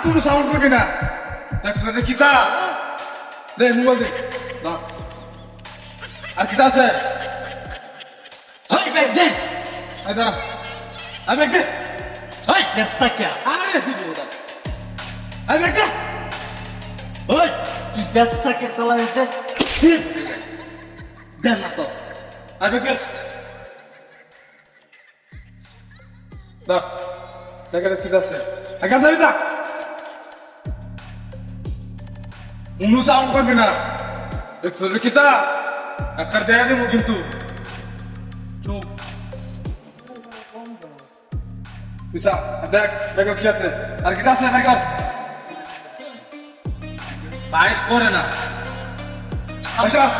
কোনো সাউন্ড করবি না। দেখছো রে কিতা? দে মোবাইল দে। আর কিতা আছে? ওই ব্যাগ দে। এই দাঁড়া। এই ব্যাগ দে। ওই চেষ্টা কে? আরে দিব ওটা। এই ব্যাগ দে। ওই তুই চেষ্টা কে চলা যেতে? দেন না তো। এই ব্যাগ দে। দাও। দেখে কিতা আছে? একা যাবি না? কোনো সাউন্ড করবি না। দেখছো রে কিতা? একার দেয়া দেবো কিন্তু। চুপ। পিসা, দেখ, দেখো কি আছে। আর কিতা আছে বের কর। বাইক করে না। বের কর।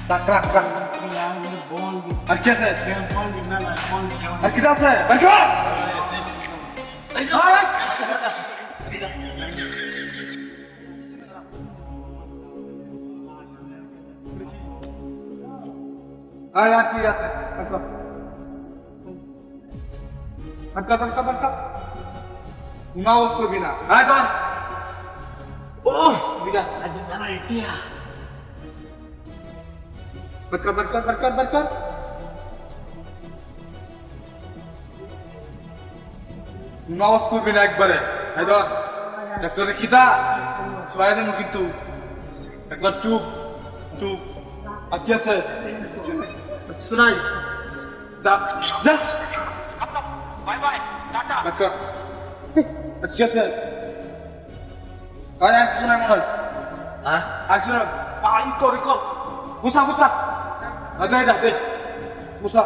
রাখ, রাখ, রাখ। আর কি আছে? আর কিতা আছে? বের কর। আয়। আয় আর কি আছে? বের কর। বের কর, বের কর, বের কর। কোনো আওয়াজ করবি না। আয় কর। ওহ বিটা। আজ না ইটিয়া। বের কর, বের কর, বের কর, বের কর। কোনো আওয়াজ করবি না একবারে। এই ধর। দেখছো রে কিতা? ছয় দেবো কিন্তু। একবার চুপ, চুপ। আর কি আছে? শুনাই। যা, যা। বাই বাই টাটা আচ্ছা। আর কি আছে? আরে একশো নয় মনে হয়। হ্যাঁ একশো নয়। পাই কর, কর। গুছা, গুছা। আচ্ছা এটা দে। গুছা।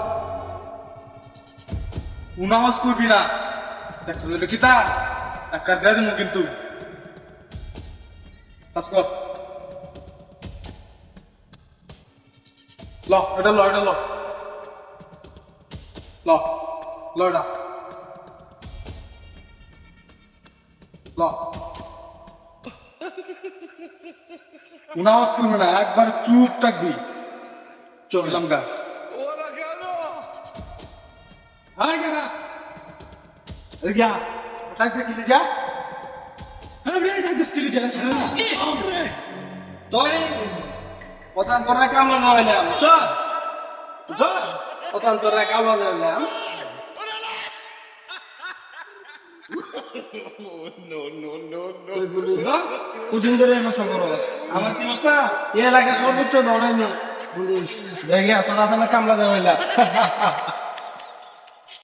কোনো আওয়াজ করবি না। দেখছো রে কিতা? একটা দেয়া দেবো কিন্তু। কাজ কর। ল, এটা ল, এটা ল। ল, ল এটা। ল। কোনো আওয়াজ করবে না, একবার চুপ থাকবি। চললাম গা। আয় গা। এই গা। থাকতে কি যা? আরে থাকতে কি যা? তুই প্রধান তোরা কামলা না হইলাম চল চল প্রধান তোরা কামলা না হইলাম তুই বলিস কুদিন ধরে নষ্ট করো আমার চিনস না এ এলাকায় সর্বোচ্চ দৌড়াই নেই বলিস দেখে তোরা কামলা দেওয়া হইলাম